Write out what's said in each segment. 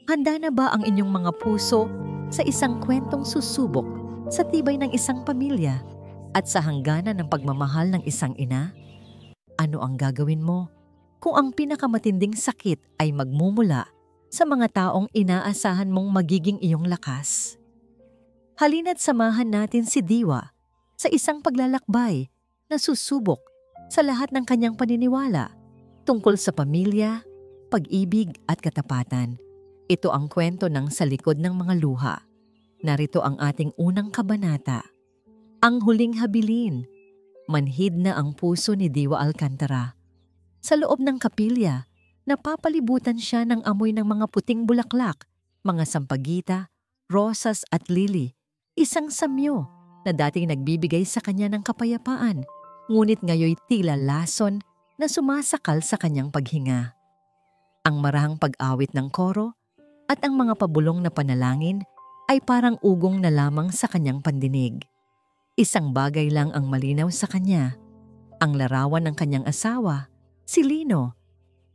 Handa na ba ang inyong mga puso sa isang kwentong susubok sa tibay ng isang pamilya at sa hangganan ng pagmamahal ng isang ina? Ano ang gagawin mo kung ang pinakamatinding sakit ay magmumula sa mga taong inaasahan mong magiging iyong lakas? Halina't samahan natin si Diwa sa isang paglalakbay na susubok sa lahat ng kanyang paniniwala tungkol sa pamilya, pag-ibig at katapatan. Ito ang kwento ng Sa Likod ng Mga Luha. Narito ang ating unang kabanata. Ang Huling Habilin. Manhid na ang puso ni Diwa Alcantara. Sa loob ng kapilya, napapalibutan siya ng amoy ng mga puting bulaklak, mga sampagita, rosas at lili. Isang samyo na dating nagbibigay sa kanya ng kapayapaan, ngunit ngayoy tila lason na sumasakal sa kanyang paghinga. Ang marahang pag-awit ng koro at ang mga pabulong na panalangin ay parang ugong na lamang sa kanyang pandinig. Isang bagay lang ang malinaw sa kanya, ang larawan ng kanyang asawa, si Lino,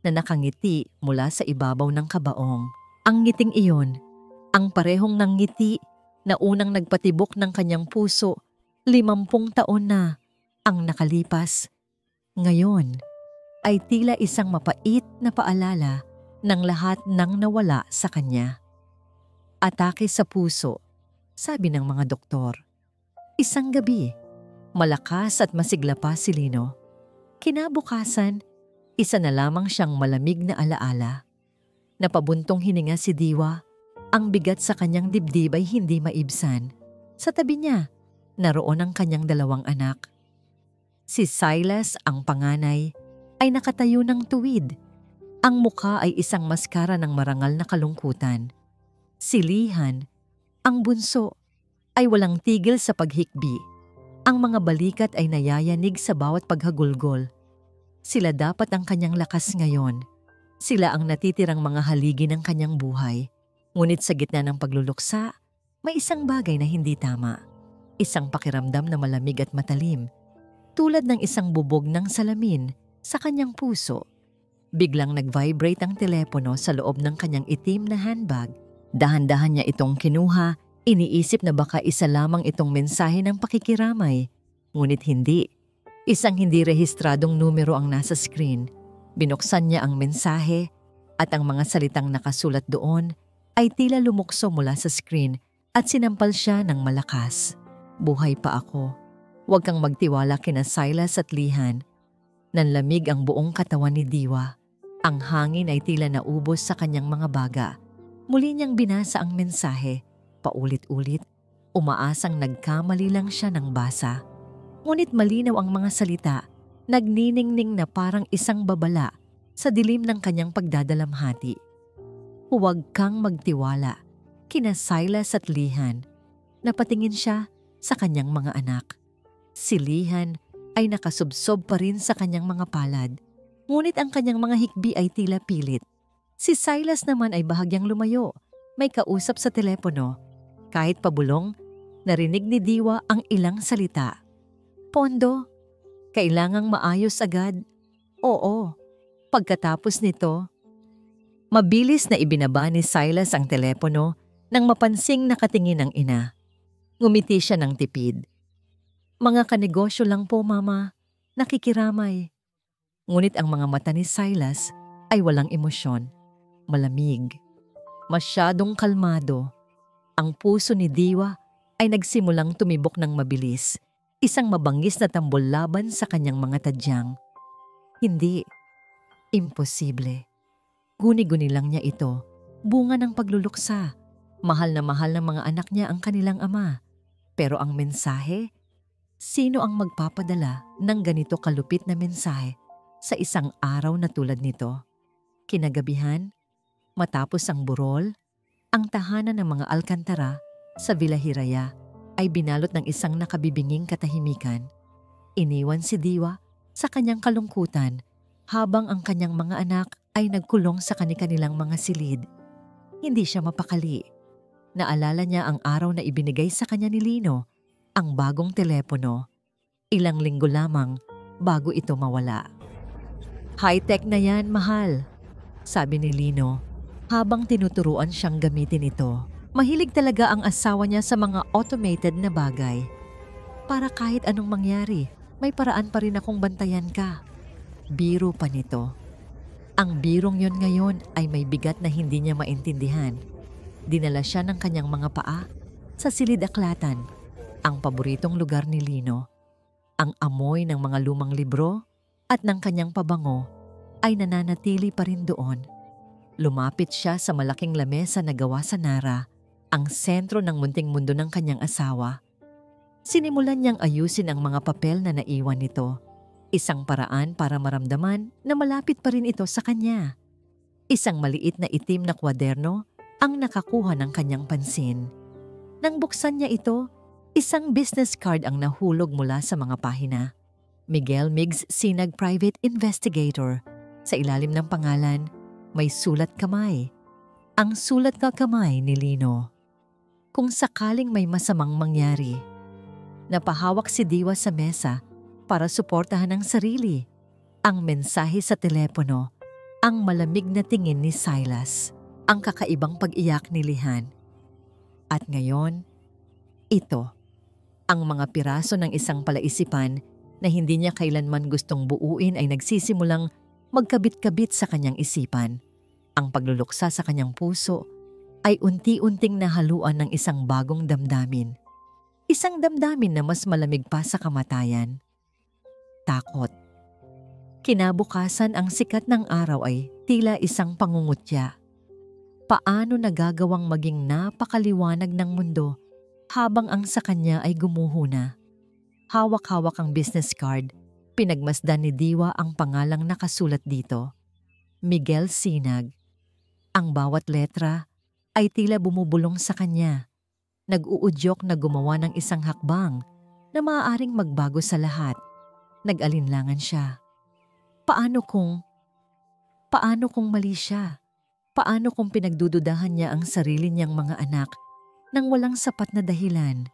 na nakangiti mula sa ibabaw ng kabaong. Ang ngiting iyon, ang parehong ng ngiti na unang nagpatibok ng kanyang puso 50 taon na ang nakalipas. Ngayon ay tila isang mapait na paalala ng lahat ng nawala sa kanya. Atake sa puso, sabi ng mga doktor. Isang gabi, malakas at masigla pa si Lino. Kinabukasan, isa na lamang siyang malamig na alaala. Napabuntong hininga si Diwa. Ang bigat sa kanyang dibdib ay hindi maibsan. Sa tabi niya, naroon ang kanyang 2 anak. Si Silas, ang panganay, ay nakatayo ng tuwid. Ang mukha ay isang maskara ng marangal na kalungkutan. Si Lihan, ang bunso, ay walang tigil sa paghikbi. Ang mga balikat ay nayayanig sa bawat paghagulgol. Sila dapat ang kanyang lakas ngayon. Sila ang natitirang mga haligi ng kanyang buhay. Ngunit sa gitna ng pagluluksa, may isang bagay na hindi tama. Isang pakiramdam na malamig at matalim, tulad ng isang bubog ng salamin sa kanyang puso. Biglang nag-vibrate ang telepono sa loob ng kanyang itim na handbag. Dahan-dahan niya itong kinuha, iniisip na baka isa lamang itong mensahe ng pakikiramay. Ngunit hindi. Isang hindi rehistradong numero ang nasa screen. Binuksan niya ang mensahe at ang mga salitang nakasulat doon ay tila lumukso mula sa screen at sinampal siya ng malakas. Buhay pa ako. Huwag kang magtiwala kina Silas at Lihan. Nanlamig ang buong katawan ni Diwa. Ang hangin ay tila naubos sa kanyang mga baga. Muli niyang binasa ang mensahe. Paulit-ulit, umaasang nagkamali lang siya ng basa. Ngunit malinaw ang mga salita, nagniningning na parang isang babala sa dilim ng kanyang pagdadalamhati. Huwag kang magtiwala kina Silas at Lihan. Napatingin siya sa kanyang mga anak. Si Lihan ay nakasubsob pa rin sa kanyang mga palad, ngunit ang kanyang mga hikbi ay tila pilit. Si Silas naman ay bahagyang lumayo, may kausap sa telepono. Kahit pabulong, narinig ni Diwa ang ilang salita. Pondo, kailangang maayos agad. Oo, pagkatapos nito. Mabilis na ibinaba ni Silas ang telepono nang mapansing nakatingin ang ina. Ngumiti siya ng tipid. Mga kanegosyo lang po, Mama. Nakikiramay. Ngunit ang mga mata ni Silas ay walang emosyon. Malamig. Masyadong kalmado. Ang puso ni Diwa ay nagsimulang tumibok ng mabilis. Isang mabangis na tambol laban sa kanyang mga tadyang. Hindi. Imposible. Guni-guni lang niya ito, bunga ng pagluluksa. Mahal na mahal ng mga anak niya ang kanilang ama. Pero ang mensahe? Sino ang magpapadala ng ganito kalupit na mensahe sa isang araw na tulad nito? Kinagabihan, matapos ang burol, ang tahanan ng mga Alcantara sa Villa Hiraya ay binalot ng isang nakabibinging katahimikan. Iniwan si Diwa sa kanyang kalungkutan habang ang kanyang mga anak ay nagkulong sa kanilang mga silid. Hindi siya mapakali. Naalala niya ang araw na ibinigay sa kanya ni Lino, ang bagong telepono. Ilang linggo lamang bago ito mawala. High-tech na yan, mahal, sabi ni Lino. habang tinuturuan siyang gamitin ito. Mahilig talaga ang asawa niya sa mga automated na bagay. Para kahit anong mangyari, may paraan pa rin akong bantayan ka. Biro pa nito. Ang birong yon ngayon ay may bigat na hindi niya maintindihan. Dinala siya ng kanyang mga paa sa silid-aklatan, ang paboritong lugar ni Lino. Ang amoy ng mga lumang libro at ng kanyang pabango ay nananatili pa rin doon. Lumapit siya sa malaking lamesa na gawa sa Nara, ang sentro ng munting mundo ng kanyang asawa. Sinimulan niyang ayusin ang mga papel na naiwan nito. Isang paraan para maramdaman na malapit pa rin ito sa kanya. Isang maliit na itim na kwaderno ang nakakuha ng kanyang pansin. Nang buksan niya ito, isang business card ang nahulog mula sa mga pahina. Miguel Migs Sinag Private Investigator. Sa ilalim ng pangalan, may sulat kamay. Ang sulat na kamay ni Lino. Kung sakaling may masamang mangyari. Napahawak si Diwa sa mesa para suportahan ang sarili. Ang mensahe sa telepono, ang malamig na tingin ni Silas, ang kakaibang pag-iyak ni Lihan. At ngayon, ito, ang mga piraso ng isang palaisipan na hindi niya kailanman gustong buuin ay nagsisimulang magkabit-kabit sa kanyang isipan. Ang pagluluksa sa kanyang puso ay unti-unting nahaluan ng isang bagong damdamin. Isang damdamin na mas malamig pa sa kamatayan. Takot. Kinabukasan ang sikat ng araw ay tila isang pangungutya. Paano nagagawang maging napakaliwanag ng mundo habang ang sa kanya ay gumuhuna? Hawak-hawak ang business card, pinagmasdan ni Diwa ang pangalang nakasulat dito. Miguel Sinag. Ang bawat letra ay tila bumubulong sa kanya. Nag-uudyok na gumawa ng isang hakbang na maaaring magbago sa lahat. Nag-alinlangan siya. Paano kung mali siya? Paano kung pinagdududahan niya ang sarili niyang mga anak nang walang sapat na dahilan?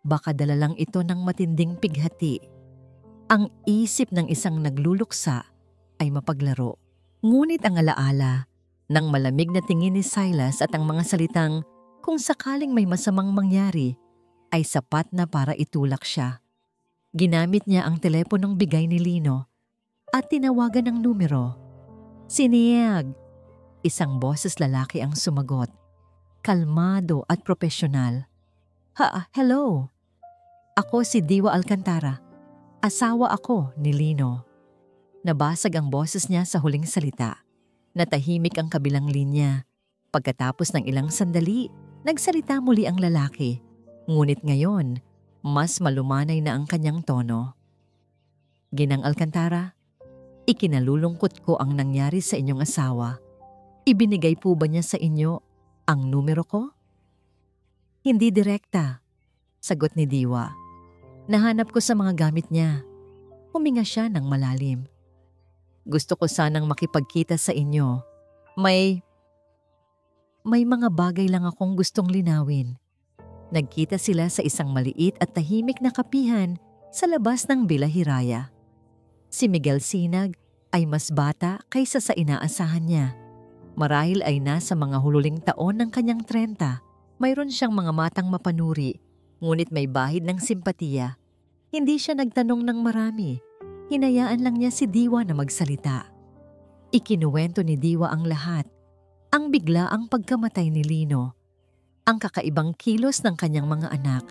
Baka dala lang ito ng matinding pighati. Ang isip ng isang nagluluksa ay mapaglaro. Ngunit ang alaala ng malamig na tingin ni Silas at ang mga salitang kung sakaling may masamang mangyari ay sapat na para itulak siya. Ginamit niya ang teleponong bigay ni Lino at tinawagan ng numero. Siniyag. Isang boses lalaki ang sumagot. Kalmado at profesional. Hello. Ako si Diwa Alcantara. Asawa ako ni Lino. Nabasag ang boses niya sa huling salita. Natahimik ang kabilang linya. Pagkatapos ng ilang sandali, nagsalita muli ang lalaki. Ngunit ngayon, mas malumanay na ang kanyang tono. Ginang Alcantara, ikinalulungkot ko ang nangyari sa inyong asawa. Ibinigay po ba niya sa inyo ang numero ko? Hindi direkta, sagot ni Diwa. Nahanap ko sa mga gamit niya. Huminga siya ng malalim. Gusto ko sanang makipagkita sa inyo. May mga bagay lang akong gustong linawin. Nagkita sila sa isang maliit at tahimik na kapihan sa labas ng Villa Hiraya. Si Miguel Sinag ay mas bata kaysa sa inaasahan niya. Marahil ay nasa mga hululing taon ng kanyang 30. Mayroon siyang mga matang mapanuri, ngunit may bahid ng simpatiya. Hindi siya nagtanong ng marami. Hinayaan lang niya si Diwa na magsalita. Ikinuwento ni Diwa ang lahat. Ang biglaang pagkamatay ni Lino, ang kakaibang kilos ng kanyang mga anak,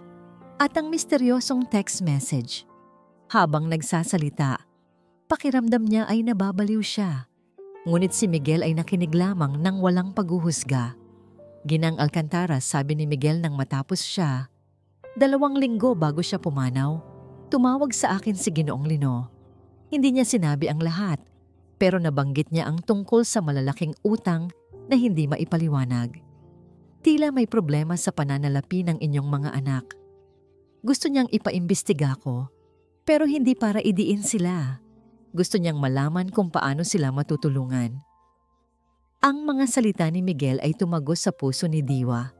at ang misteryosong text message. Habang nagsasalita, pakiramdam niya ay nababaliw siya. Ngunit si Miguel ay nakinig lamang ng walang paghuhusga. Ginang Alcantara, sabi ni Miguel nang matapos siya. 2 linggo bago siya pumanaw, tumawag sa akin si Ginoong Lino. Hindi niya sinabi ang lahat, pero nabanggit niya ang tungkol sa malalaking utang na hindi maipaliwanag. Tila may problema sa pananalapi ng inyong mga anak. Gusto niyang ipaimbestiga ko, pero hindi para idiin sila. Gusto niyang malaman kung paano sila matutulungan. Ang mga salita ni Miguel ay tumagos sa puso ni Diwa.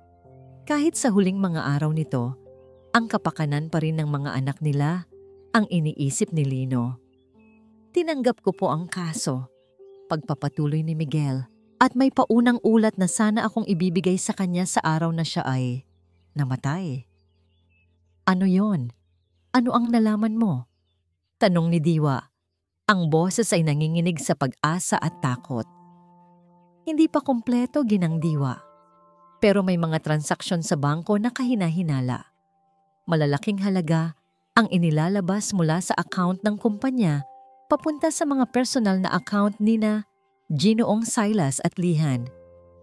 Kahit sa huling mga araw nito, ang kapakanan pa rin ng mga anak nila ang iniisip ni Lino. Tinanggap ko po ang kaso, pagpapatuloy ni Miguel, At may paunang ulat na sana akong ibibigay sa kanya sa araw na siya ay namatay. Ano yon? Ano ang nalaman mo? Tanong ni Diwa. Ang boses ay nanginginig sa pag-asa at takot. Hindi pa kompleto, Ginang Diwa. Pero may mga transaksyon sa bangko na kahina-hinala. Malalaking halaga ang inilalabas mula sa account ng kumpanya papunta sa mga personal na account nina Ginoong Silas at Lihan.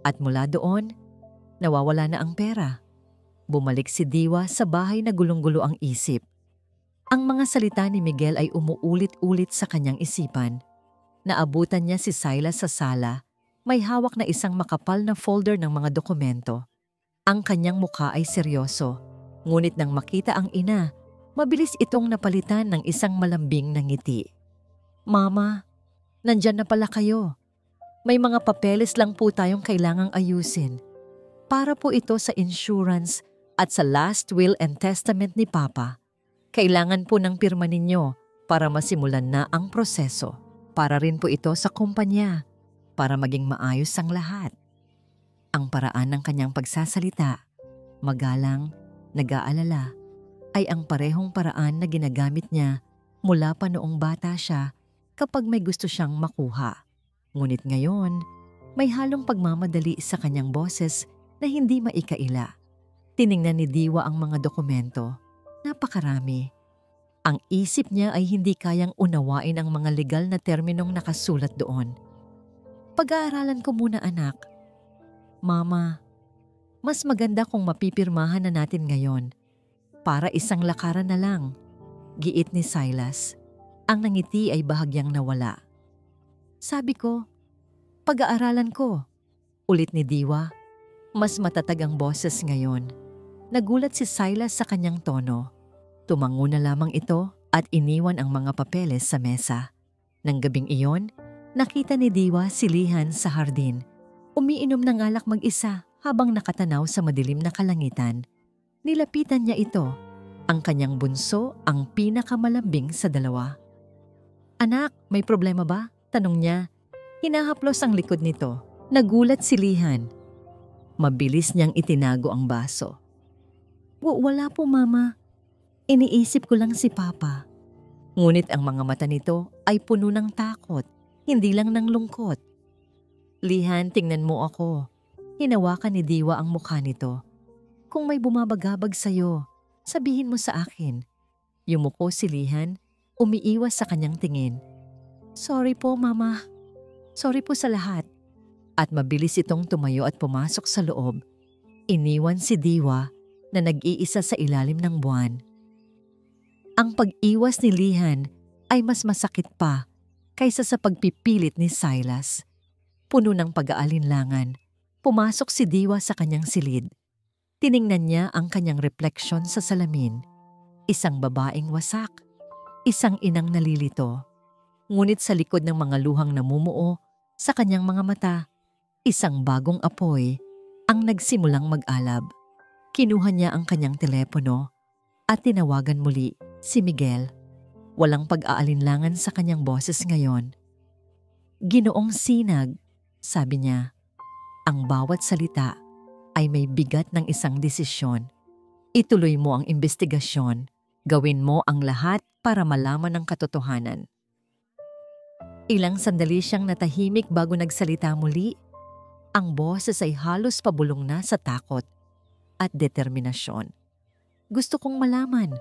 At mula doon, nawawala na ang pera. Bumalik si Diwa sa bahay na gulong-gulo ang isip. Ang mga salita ni Miguel ay umuulit-ulit sa kanyang isipan. Naabutan niya si Silas sa sala, may hawak na isang makapal na folder ng mga dokumento. Ang kanyang mukha ay seryoso, ngunit nang makita ang ina, mabilis itong napalitan ng isang malambing na ngiti. Mama, nandyan na pala kayo. May mga papeles lang po tayong kailangang ayusin. Para po ito sa insurance at sa last will and testament ni Papa. Kailangan po ng pirma ninyo para masimulan na ang proseso. Para rin po ito sa kumpanya, para maging maayos ang lahat. Ang paraan ng kanyang pagsasalita, magalang, nag-aalala, ay ang parehong paraan na ginagamit niya mula pa noong bata siya kapag may gusto siyang makuha. Ngunit ngayon, may halong pagmamadali sa kanyang boses na hindi maikaila. Tiningnan ni Diwa ang mga dokumento. Napakarami. Ang isip niya ay hindi kayang unawain ang mga legal na terminong nakasulat doon. Pag-aaralan ko muna, anak. Mama, mas maganda kung mapipirmahan na natin ngayon. Para isang lakaran na lang, giit ni Silas. Ang nangiti ay bahagyang nawala. Sabi ko, pag-aaralan ko. Ulit ni Diwa. Mas matatag ang boses ngayon. Nagulat si Silas sa kanyang tono. Tumango na lamang ito at iniwan ang mga papeles sa mesa. Nang gabing iyon, nakita ni Diwa si Lihan sa hardin. Umiinom ng alak mag-isa habang nakatanaw sa madilim na kalangitan. Nilapitan niya ito. Ang kanyang bunso ang pinakamalambing sa dalawa. Anak, may problema ba? Tanong niya. Hinahaplos ang likod nito. Nagulat si Lihan. Mabilis niyang itinago ang baso. Wala po, Mama. Iniisip ko lang si Papa. Ngunit ang mga mata nito ay puno ng takot, hindi lang ng lungkot. Lihan, tingnan mo ako. Hinawakan ni Diwa ang mukha nito. Kung may bumabagabag sa'yo, sabihin mo sa akin. Yumuko si Lihan, umiiwas sa kanyang tingin. Sorry po, Mama. Sorry po sa lahat. At mabilis itong tumayo at pumasok sa loob. Iniwan si Diwa na nag-iisa sa ilalim ng buwan. Ang pag-iwas ni Lihan ay mas masakit pa kaysa sa pagpipilit ni Silas. Puno ng pag-aalinlangan, pumasok si Diwa sa kanyang silid. Tiningnan niya ang kanyang refleksyon sa salamin. Isang babaeng wasak, isang inang nalilito. Ngunit sa likod ng mga luhang namumuo sa kanyang mga mata, isang bagong apoy ang nagsimulang mag-alab. Kinuha niya ang kanyang telepono at tinawagan muli si Miguel. Walang pag-aalinlangan sa kanyang boses ngayon. Ginoong Sinag, sabi niya, ang bawat salita ay may bigat ng isang desisyon. Ituloy mo ang investigasyon. Gawin mo ang lahat para malaman ang katotohanan. Ilang sandali siyang natahimik bago nagsalita muli. Ang boses ay halos pabulong na sa takot at determinasyon. Gusto kong malaman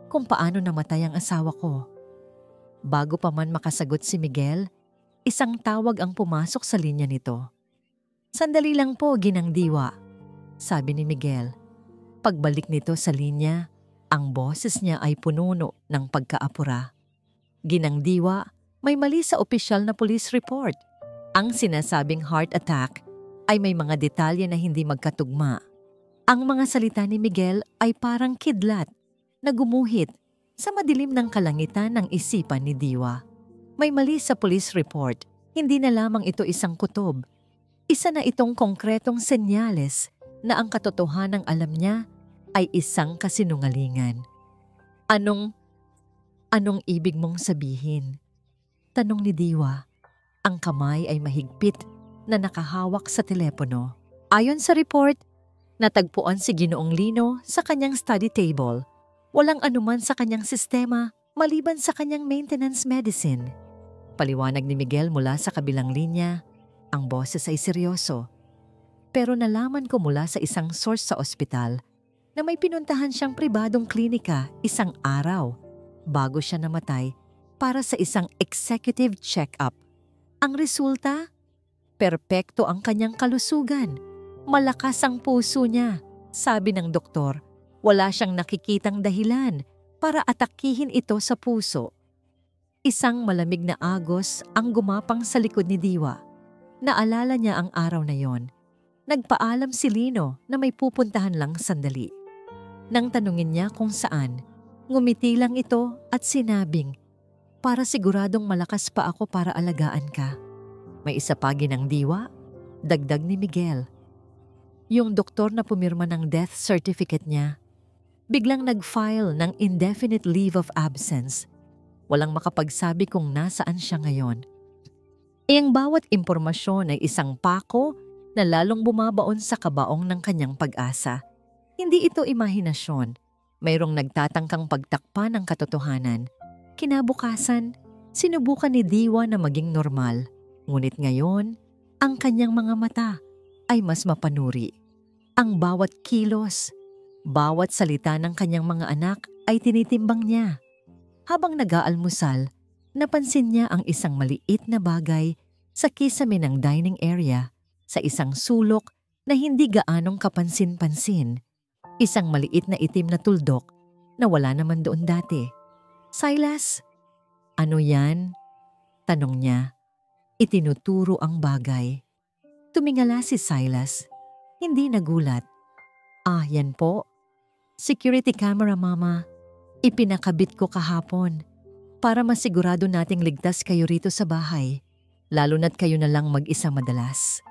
kung paano namatay ang asawa ko. Bago pa man makasagot si Miguel, isang tawag ang pumasok sa linya nito. Sandali lang po, Ginang Diwa, sabi ni Miguel. Pagbalik nito sa linya, ang boses niya ay pununo ng pagkaapura. Ginang Diwa, may mali sa opisyal na police report. Ang sinasabing heart attack ay may mga detalye na hindi magkatugma. Ang mga salita ni Miguel ay parang kidlat na gumuhit sa madilim ng kalangitan ng isipan ni Diwa. May mali sa police report, hindi na lamang ito isang kutob. Isa na itong konkretong senyales na ang katotohanang alam niya ay isang kasinungalingan. Anong ibig mong sabihin? Tanong ni Diwa. Ang kamay ay mahigpit na nakahawak sa telepono. Ayon sa report, natagpuan si Ginoong Lino sa kanyang study table. Walang anuman sa kanyang sistema maliban sa kanyang maintenance medicine. Paliwanag ni Miguel mula sa kabilang linya, ang boses ay seryoso. Pero nalaman ko mula sa isang source sa ospital na may pinuntahan siyang pribadong klinika isang araw bago siya namatay para sa isang executive check-up. Ang resulta, perpekto ang kanyang kalusugan. Malakas ang puso niya. Sabi ng doktor, wala siyang nakikitang dahilan para atakihin ito sa puso. Isang malamig na agos ang gumapang sa likod ni Diwa. Naalala niya ang araw na yon. Nagpaalam si Lino na may pupuntahan lang sandali. Nang tanungin niya kung saan, ngumiti lang ito at sinabing, para siguradong malakas pa ako para alagaan ka. May isa pa ginang Diwa, dagdag ni Miguel. Yung doktor na pumirma ng death certificate niya, biglang nag-file ng indefinite leave of absence. Walang makapagsabi kung nasaan siya ngayon. Ang bawat impormasyon ay isang pako na lalong bumabaon sa kabaong ng kanyang pag-asa. Hindi ito imahinasyon. Mayroong nagtatangkang pagtakpan ng katotohanan. Kinabukasan, sinubukan ni Diwa na maging normal. Ngunit ngayon, ang kanyang mga mata ay mas mapanuri. Ang bawat kilos, bawat salita ng kanyang mga anak ay tinitimbang niya. Habang nag-aalmusal, napansin niya ang isang maliit na bagay sa kisame ng dining area sa isang sulok na hindi gaanong kapansin-pansin. Isang maliit na itim na tuldok na wala naman doon dati. Silas, ano yan? Tanong niya. Itinuturo ang bagay. Tumingala si Silas. Hindi nagulat. Ah, yan po. Security camera, Mama. Ipinakabit ko kahapon para masigurado nating ligtas kayo rito sa bahay, lalo na't kayo na lang mag-isa madalas.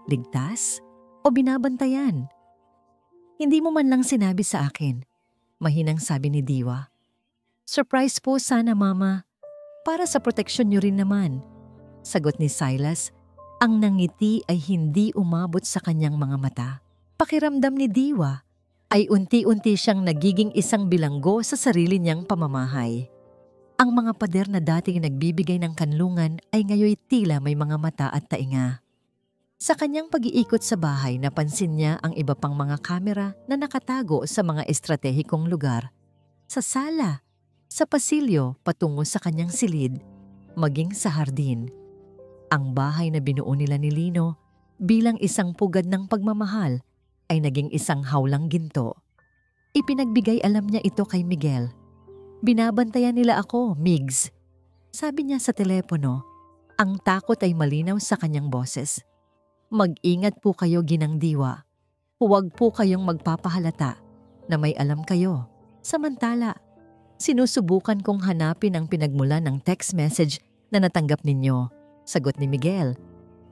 Ligtas o binabantayan? Hindi mo man lang sinabi sa akin, mahinang sabi ni Diwa. Surprise po sana, Mama. Para sa proteksyon niyo rin naman. Sagot ni Silas, ang nangiti ay hindi umabot sa kanyang mga mata. Pakiramdam ni Diwa ay unti-unti siyang nagiging isang bilanggo sa sarili niyang pamamahay. Ang mga pader na dating nagbibigay ng kanlungan ay ngayoy tila may mga mata at tainga. Sa kanyang pag-iikot sa bahay, napansin niya ang iba pang mga kamera na nakatago sa mga estratehikong lugar. Sa sala, sa pasilyo patungo sa kanyang silid, maging sa hardin. Ang bahay na binuo nila ni Lino bilang isang pugad ng pagmamahal ay naging isang hawlang ginto. Ipinagbigay alam niya ito kay Miguel. Binabantayan nila ako, Migs. Sabi niya sa telepono, ang takot ay malinaw sa kanyang boses. Mag-ingat po kayo, Ginang Diwa. Huwag po kayong magpapahalata na may alam kayo. Samantala, sinusubukan kong hanapin ang pinagmulan ng text message na natanggap ninyo, sagot ni Miguel.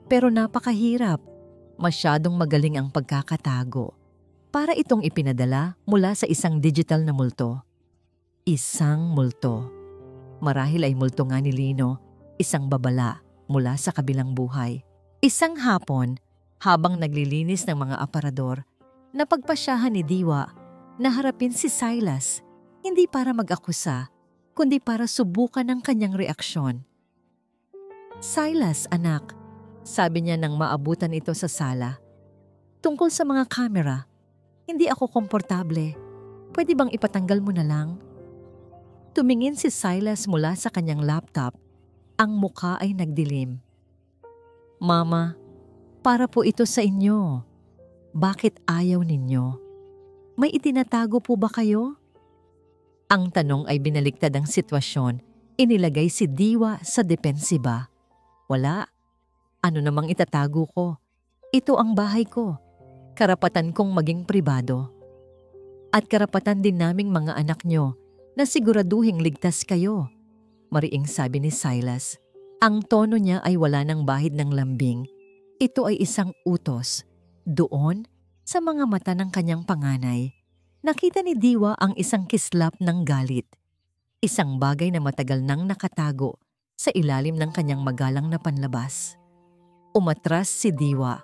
Pero napakahirap. Masyadong magaling ang pagkakatago. Para itong ipinadala mula sa isang digital na multo. Isang multo. Marahil ay multo nga ni Lino, isang babala mula sa kabilang buhay. Isang hapon, habang naglilinis ng mga aparador, napagpasyahan ni Diwa na harapin si Silas, hindi para mag-akusa, kundi para subukan ang kanyang reaksyon. Silas, anak, sabi niya nang maabutan ito sa sala. Tungkol sa mga kamera, hindi ako komportable. Pwede bang ipatanggal mo na lang? Tumingin si Silas mula sa kanyang laptop. Ang mukha ay nagdilim. Mama, para po ito sa inyo. Bakit ayaw ninyo? May itinatago po ba kayo? Ang tanong ay binaliktad ang sitwasyon. Inilagay si Diwa sa depensiba. Wala. Ano namang itatago ko? Ito ang bahay ko. Karapatan kong maging pribado. At karapatan din naming mga anak nyo na siguraduhing ligtas kayo. Mariing sabi ni Silas. Ang tono niya ay wala ng bahid ng lambing. Ito ay isang utos. Doon, sa mga mata ng kanyang panganay, nakita ni Diwa ang isang kislap ng galit. Isang bagay na matagal nang nakatago sa ilalim ng kanyang magalang na panlabas. Umatras si Diwa.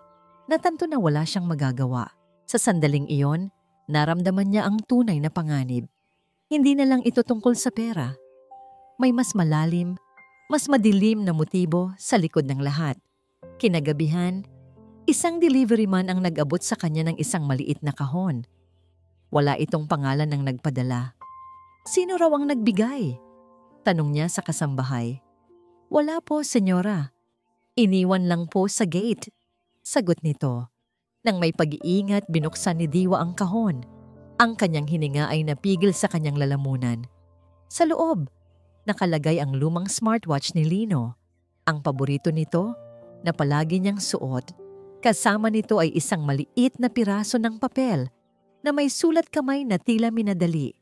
Natanto na wala siyang magagawa. Sa sandaling iyon, naramdaman niya ang tunay na panganib. Hindi na lang ito tungkol sa pera. May mas malalim, mas madilim na motibo sa likod ng lahat. Kinagabihan, isang delivery man ang nag-abot sa kanya ng isang maliit na kahon. Wala itong pangalan ng nagpadala. Sino raw ang nagbigay? Tanong niya sa kasambahay. Wala po, senyora. Iniwan lang po sa gate. Sagot nito. Nang may pag-iingat, binuksan ni Diwa ang kahon. Ang kanyang hininga ay napigil sa kanyang lalamunan. Sa loob, nakalagay ang lumang smartwatch ni Lino. Ang paborito nito na palagi niyang suot. Kasama nito ay isang maliit na piraso ng papel na may sulat kamay na tila minadali.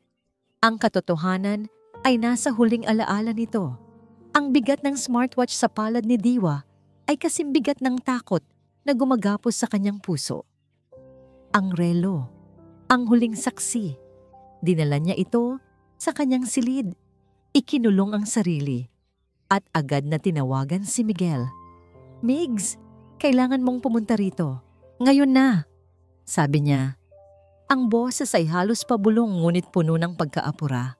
Ang katotohanan ay nasa huling alaala nito. Ang bigat ng smartwatch sa palad ni Diwa ay kasing bigat ng takot na gumagapos sa kanyang puso. Ang relo, ang huling saksi. Dinala niya ito sa kanyang silid. Ikinulong ang sarili at agad na tinawagan si Miguel. Migs, kailangan mong pumunta rito. Ngayon na, sabi niya. Ang boses ay halos pabulong ngunit puno ng pagkaapura.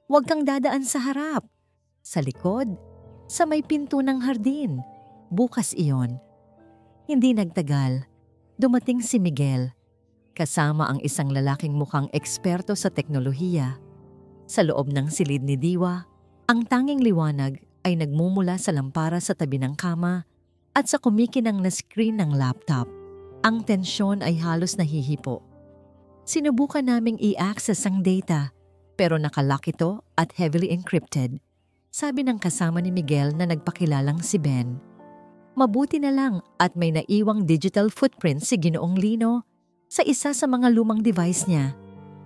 Huwag kang dadaan sa harap. Sa likod, sa may pinto ng hardin. Bukas iyon. Hindi nagtagal, dumating si Miguel, kasama ang isang lalaking mukhang eksperto sa teknolohiya. Sa loob ng silid ni Diwa, ang tanging liwanag ay nagmumula sa lampara sa tabi ng kama at sa kumikinang na screen ng laptop. Ang tensyon ay halos nahihipo. Sinubukan naming i-access ang data pero nakalock ito at heavily encrypted, sabi ng kasama ni Miguel na nagpakilalang si Ben. Mabuti na lang at may naiwang digital footprint si Ginoong Lino sa isa sa mga lumang device niya.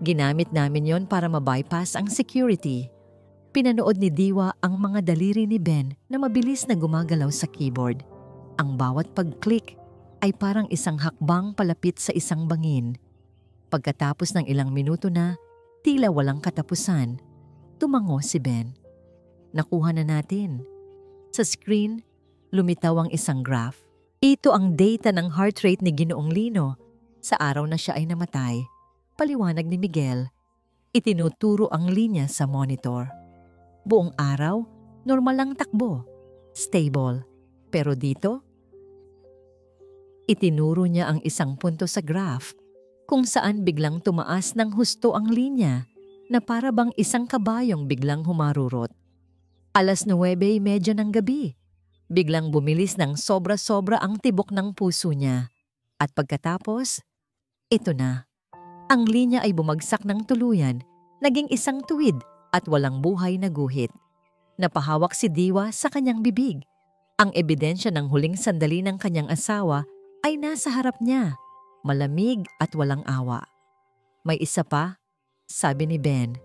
Ginamit namin yon para ma-bypass ang security. Pinanood ni Diwa ang mga daliri ni Ben na mabilis na gumagalaw sa keyboard. Ang bawat pag-click ay parang isang hakbang palapit sa isang bangin. Pagkatapos ng ilang minuto na, tila walang katapusan, tumango si Ben. Nakuha na natin. Sa screen, lumitaw ang isang graph. Ito ang data ng heart rate ni Ginoong Lino sa araw na siya ay namatay. Paliwanag ni Miguel. Itinuturo ang linya sa monitor. Buong araw, normal lang takbo. Stable. Pero dito, itinuro niya ang isang punto sa graph kung saan biglang tumaas ng husto ang linya na para bang isang kabayong biglang humarurot. 9:30 ng gabi. Biglang bumilis ng sobra-sobra ang tibok ng puso niya. At pagkatapos, ito na. Ang linya ay bumagsak ng tuluyan, naging isang tuwid at walang buhay na guhit. Napahawak si Diwa sa kanyang bibig. Ang ebidensya ng huling sandali ng kanyang asawa ay nasa harap niya, malamig at walang awa. May isa pa, sabi ni Ben.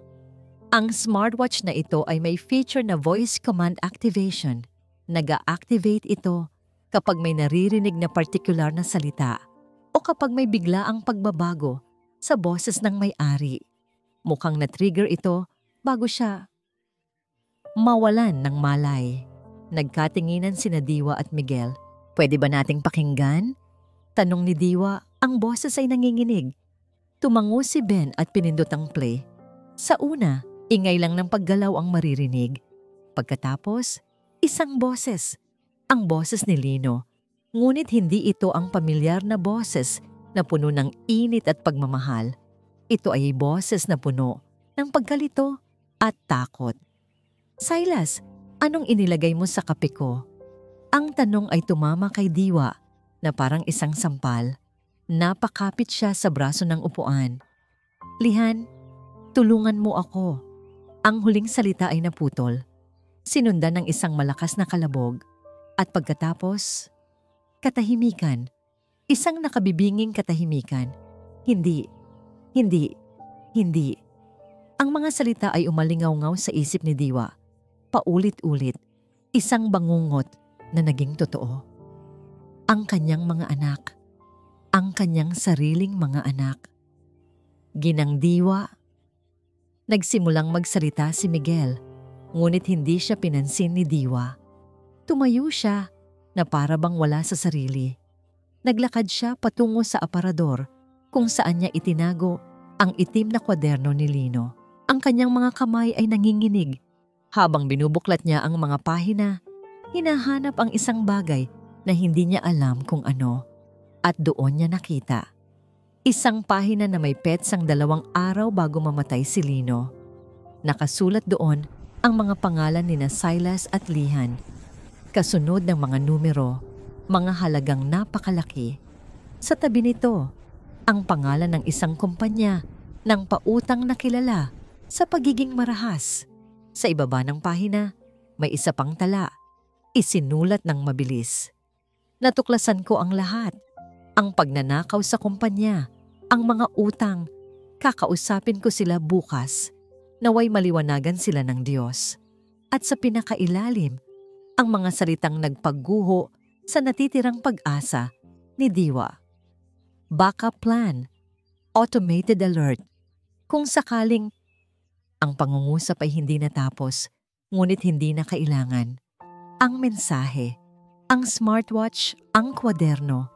Ang smartwatch na ito ay may feature na voice command activation. Nag-a-activate ito kapag may naririnig na partikular na salita o kapag may biglaang pagbabago sa boses ng may-ari. Mukhang na-trigger ito bago siya mawalan ng malay. Nagkatinginan sina Diwa at Miguel. Pwede ba nating pakinggan? Tanong ni Diwa, ang boses ay nanginginig. Tumango si Ben at pinindot ang play. Sa una, ingay lang ng paggalaw ang maririnig. Pagkatapos, isang boses, ang boses ni Lino. Ngunit hindi ito ang pamilyar na boses na puno ng init at pagmamahal. Ito ay boses na puno ng pagkalito at takot. Silas, anong inilagay mo sa kape ko? Ang tanong ay tumama kay Diwa na parang isang sampal. Napakapit siya sa braso ng upuan. Lihan, tulungan mo ako. Ang huling salita ay naputol. Sinundan ng isang malakas na kalabog at pagkatapos, katahimikan. Isang nakabibinging katahimikan. Hindi. Ang mga salita ay umalingaw-ngaw sa isip ni Diwa. Paulit-ulit, isang bangungot na naging totoo. Ang kanyang mga anak. Ang kanyang sariling mga anak. Ginang Diwa. Nagsimulang magsalita si Miguel. Ngunit hindi siya pinansin ni Diwa. Tumayo siya na para bang wala sa sarili. Naglakad siya patungo sa aparador kung saan niya itinago ang itim na kwaderno ni Lino. Ang kanyang mga kamay ay nanginginig. Habang binubuklat niya ang mga pahina, hinahanap ang isang bagay na hindi niya alam kung ano. At doon niya nakita. Isang pahina na may petsang 2 araw bago mamatay si Lino. Nakasulat doon ang mga pangalan ni Silas at Lihan. Kasunod ng mga numero, mga halagang napakalaki. Sa tabi nito, ang pangalan ng isang kumpanya ng pautang na kilala sa pagiging marahas. Sa ibaba ng pahina, may isa pang tala. Isinulat ng mabilis. Natuklasan ko ang lahat. Ang pagnanakaw sa kumpanya, ang mga utang. Kakausapin ko sila bukas. Naway maliwanagan sila ng Diyos. At sa pinakailalim, ang mga salitang nagpagguho sa natitirang pag-asa ni Diwa. Backup plan. Automated alert. Kung sakaling ang pangungusap ay hindi natapos, ngunit hindi na kailangan. Ang mensahe, ang smartwatch, ang kwaderno,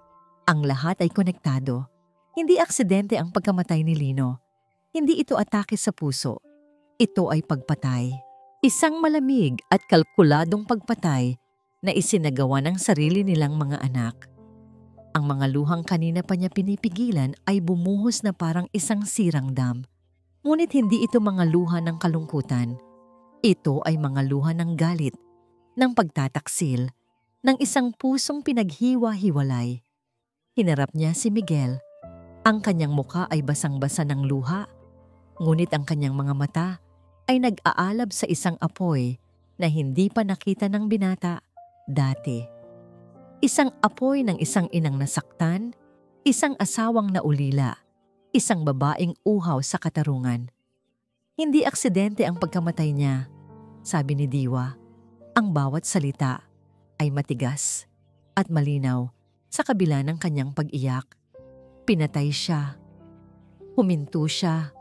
ang lahat ay konektado. Hindi aksidente ang pagkamatay ni Lino. Hindi ito atake sa puso. Ito ay pagpatay. Isang malamig at kalkuladong pagpatay na isinagawa ng sarili nilang mga anak. Ang mga luhang kanina pa niya pinipigilan ay bumuhos na parang isang sirang dam. Ngunit hindi ito mga luha ng kalungkutan. Ito ay mga luha ng galit, ng pagtataksil, ng isang pusong pinaghiwa-hiwalay. Hinarap niya si Miguel. Ang kanyang muka ay basang-basa ng luha, ngunit ang kanyang mga mata ay nag-aalab sa isang apoy na hindi pa nakita ng binata dati. Isang apoy ng isang inang nasaktan, isang asawang naulila, isang babaeng uhaw sa katarungan. Hindi aksidente ang pagkamatay niya, sabi ni Diwa. Ang bawat salita ay matigas at malinaw sa kabila ng kanyang pag-iyak. Pinatay siya. Huminto siya.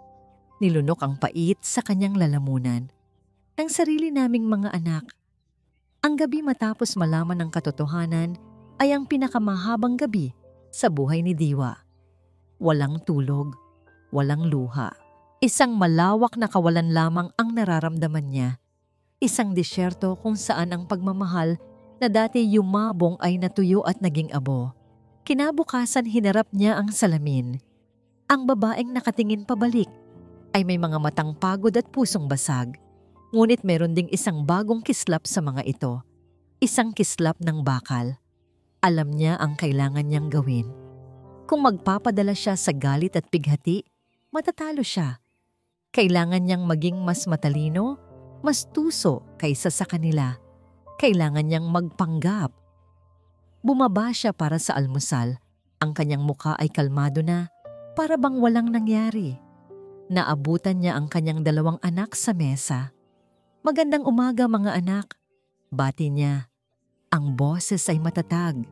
Nilunok ang pait sa kanyang lalamunan ng sarili naming mga anak. Ang gabi matapos malaman ng katotohanan ay ang pinakamahabang gabi sa buhay ni Diwa. Walang tulog, walang luha. Isang malawak na kawalan lamang ang nararamdaman niya. Isang disyerto kung saan ang pagmamahal na dati yumabong ay natuyo at naging abo. Kinabukasan hinarap niya ang salamin. Ang babaeng nakatingin pabalik ay may mga matang pagod at pusong basag. Ngunit meron ding isang bagong kislap sa mga ito. Isang kislap ng bakal. Alam niya ang kailangan niyang gawin. Kung magpapadala siya sa galit at pighati, matatalo siya. Kailangan niyang maging mas matalino, mas tuso kaysa sa kanila. Kailangan niyang magpanggap. Bumaba siya para sa almusal. Ang kanyang mukha ay kalmado na, para bang walang nangyari. Naabutan niya ang kanyang 2 anak sa mesa. Magandang umaga mga anak. Bati niya. Ang boses ay matatag.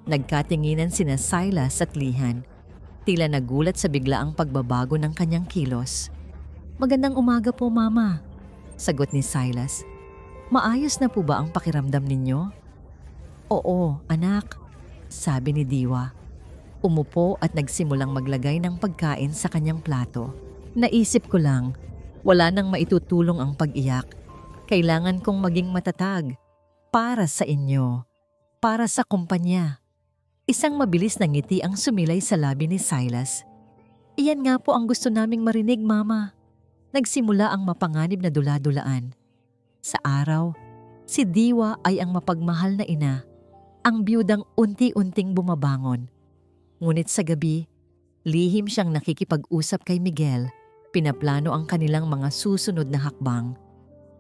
Nagkatinginan sina Silas at Lihan. Tila nagulat sa biglaang pagbabago ng kanyang kilos. Magandang umaga po, Mama. Sagot ni Silas. Maayos na po ba ang pakiramdam ninyo? Oo, anak. Sabi ni Diwa. Umupo at nagsimulang maglagay ng pagkain sa kanyang plato. Naisip ko lang, wala nang maitutulong ang pag-iyak. Kailangan kong maging matatag. Para sa inyo. Para sa kumpanya. Isang mabilis na ngiti ang sumilay sa labi ni Silas. Iyan nga po ang gusto naming marinig, Mama. Nagsimula ang mapanganib na dula-dulaan. Sa araw, si Diwa ay ang mapagmahal na ina, ang biyudang unti-unting bumabangon. Ngunit sa gabi, lihim siyang nakikipag-usap kay Miguel, pinaplano ang kanilang mga susunod na hakbang.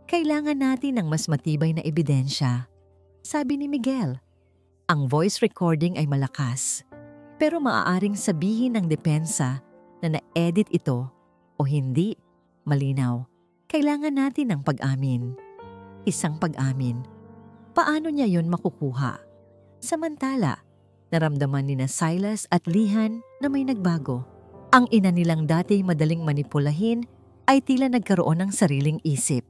Kailangan natin ng mas matibay na ebidensya, sabi ni Miguel. Ang voice recording ay malakas, pero maaaring sabihin ng depensa na na-edit ito o hindi, malinaw. Kailangan natin ng pag-amin. Isang pag-amin. Paano niya yon makukuha? Samantala, naramdaman ni Silas at Lihan na may nagbago. Ang ina nilang dati madaling manipulahin ay tila nagkaroon ng sariling isip.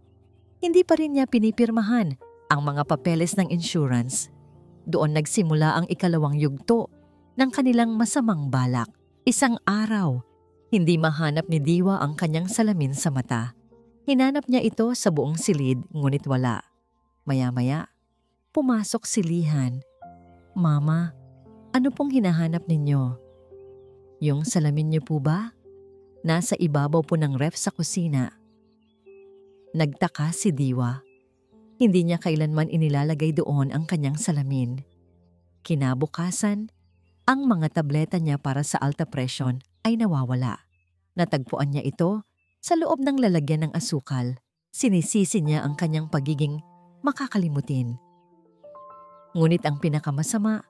Hindi pa rin niya pinipirmahan ang mga papeles ng insurance. Doon nagsimula ang ikalawang yugto ng kanilang masamang balak. Isang araw, hindi mahanap ni Diwa ang kanyang salamin sa mata. Hinanap niya ito sa buong silid ngunit wala. Maya-maya, pumasok si Lihan. "Mama, ano pong hinahanap ninyo?" "Yung salamin niyo po ba? Nasa ibabaw po ng ref sa kusina." Nagtaka si Diwa. Hindi niya kailanman inilalagay doon ang kanyang salamin. Kinabukasan, ang mga tableta niya para sa alta presyon ay nawawala. Natagpuan niya ito sa loob ng lalagyan ng asukal. Sinisisi niya ang kanyang pagiging makakalimutin. Ngunit ang pinakamasama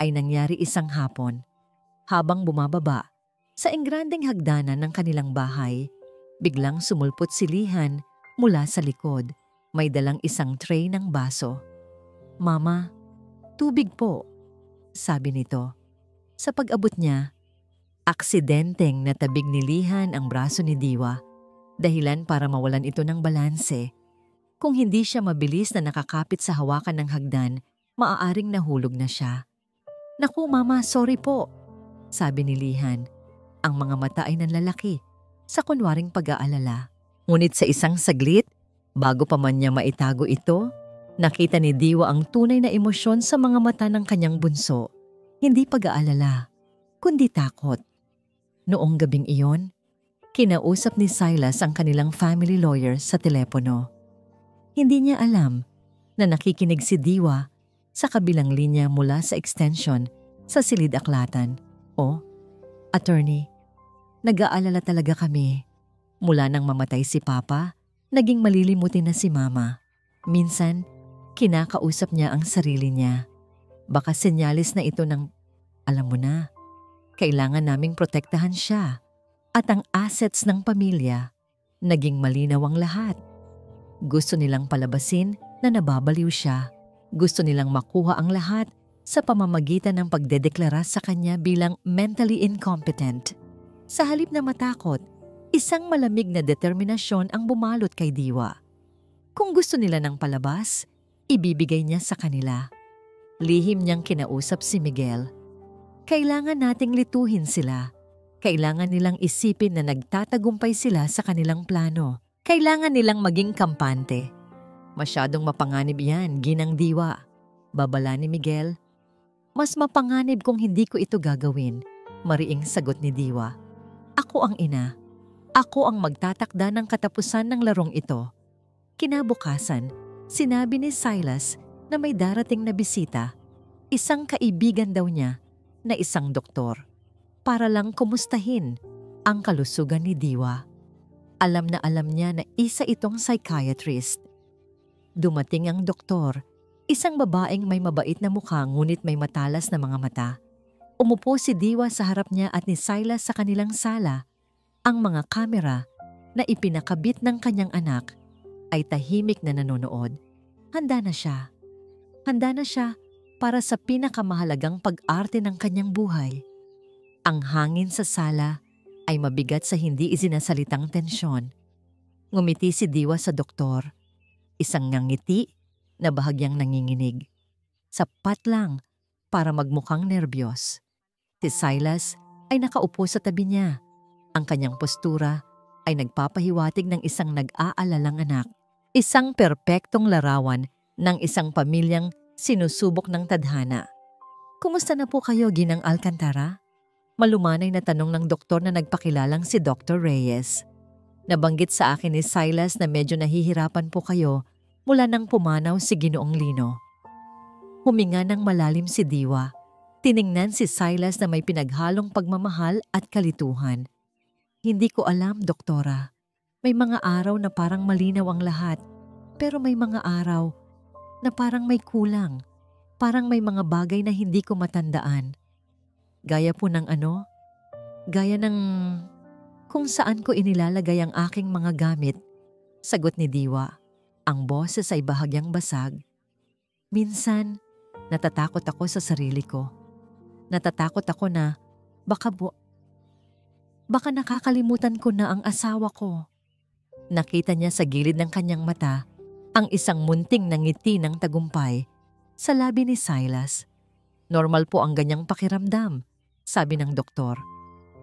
ay nangyari isang hapon. Habang bumababa sa engrandeng hagdanan ng kanilang bahay, biglang sumulpot si Lihan mula sa likod. May dalang isang tray ng baso. "Mama, tubig po," sabi nito. Sa pag-abot niya, aksidenteng natabig ni Lihan ang braso ni Diwa, dahilan para mawalan ito ng balanse. Kung hindi siya mabilis na nakakapit sa hawakan ng hagdan, maaaring nahulog na siya. "Naku mama, sorry po," sabi ni Lihan. Ang mga mata ay nanlalaki sa kunwaring pag-aalala. Ngunit sa isang saglit, bago pa man niya maitago ito, nakita ni Diwa ang tunay na emosyon sa mga mata ng kanyang bunso. Hindi pag-aalala, kundi takot. Noong gabing iyon, kinausap ni Silas ang kanilang family lawyer sa telepono. Hindi niya alam na nakikinig si Diwa sa kabilang linya mula sa extension sa Silid Aklatan. "O, attorney, nag-aalala talaga kami. Mula nang mamatay si Papa, naging malilimutin na si Mama. Minsan, kinakausap niya ang sarili niya. Baka senyalis na ito ng, alam mo na, kailangan naming protektahan siya. At ang assets ng pamilya, naging malinaw ang lahat. Gusto nilang palabasin na nababaliw siya. Gusto nilang makuha ang lahat sa pamamagitan ng pagdedeklara sa kanya bilang mentally incompetent. Sa halip na matakot, isang malamig na determinasyon ang bumalot kay Diwa. Kung gusto nila ng palabas, ibibigay niya sa kanila. Lihim niyang kinausap si Miguel. Kailangan nating lituhin sila. Kailangan nilang isipin na nagtatagumpay sila sa kanilang plano. Kailangan nilang maging kampante. Masyadong mapanganib yan, Ginang Diwa. Babala ni Miguel. "Mas mapanganib kung hindi ko ito gagawin," mariing sagot ni Diwa. "Ako ang ina. Ako ang magtatakda ng katapusan ng larong ito." Kinabukasan, sinabi ni Silas na may darating na bisita. Isang kaibigan daw niya na isang doktor. Para lang kumustahin ang kalusugan ni Diwa. Alam na alam niya na isa itong psychiatrist. Dumating ang doktor, isang babaeng may mabait na mukha ngunit may matalas na mga mata. Umupo si Diwa sa harap niya at ni Silas sa kanilang sala. Ang mga kamera na ipinakabit ng kanyang anak ay tahimik na nanonood. Handa na siya. Handa na siya para sa pinakamahalagang pag-arte ng kanyang buhay. Ang hangin sa sala ay mabigat sa hindi isinasalitang tensyon. Ngumiti si Diwa sa doktor. Isang ngangiti na bahagyang nanginginig. Sapat lang para magmukhang nerbiyos. Si Silas ay nakaupo sa tabi niya. Ang kanyang postura ay nagpapahiwatig ng isang nag-aalalang anak. Isang perpektong larawan ng isang pamilyang sinusubok ng tadhana. "Kumusta na po kayo, Ginang Alcantara?" Malumanay na tanong ng doktor na nagpakilalang si Dr. Reyes. "Nabanggit sa akin ni Silas na medyo nahihirapan po kayo mula nang pumanaw si Ginoong Lino." Huminga ng malalim si Diwa. Tiningnan si Silas na may pinaghalong pagmamahal at kalituhan. "Hindi ko alam, doktora. May mga araw na parang malinaw ang lahat, pero may mga araw na parang may kulang. Parang may mga bagay na hindi ko matandaan. Gaya po ng ano? Gaya ng kung saan ko inilalagay ang aking mga gamit," sagot ni Diwa. Ang boses ay bahagyang basag. "Minsan, natatakot ako sa sarili ko. Natatakot ako na baka nakakalimutan ko na ang asawa ko." Nakita niya sa gilid ng kanyang mata ang isang munting na ngiti ng tagumpay. Sa labi ni Silas. Normal po ang ganyang pakiramdam, sabi ng doktor.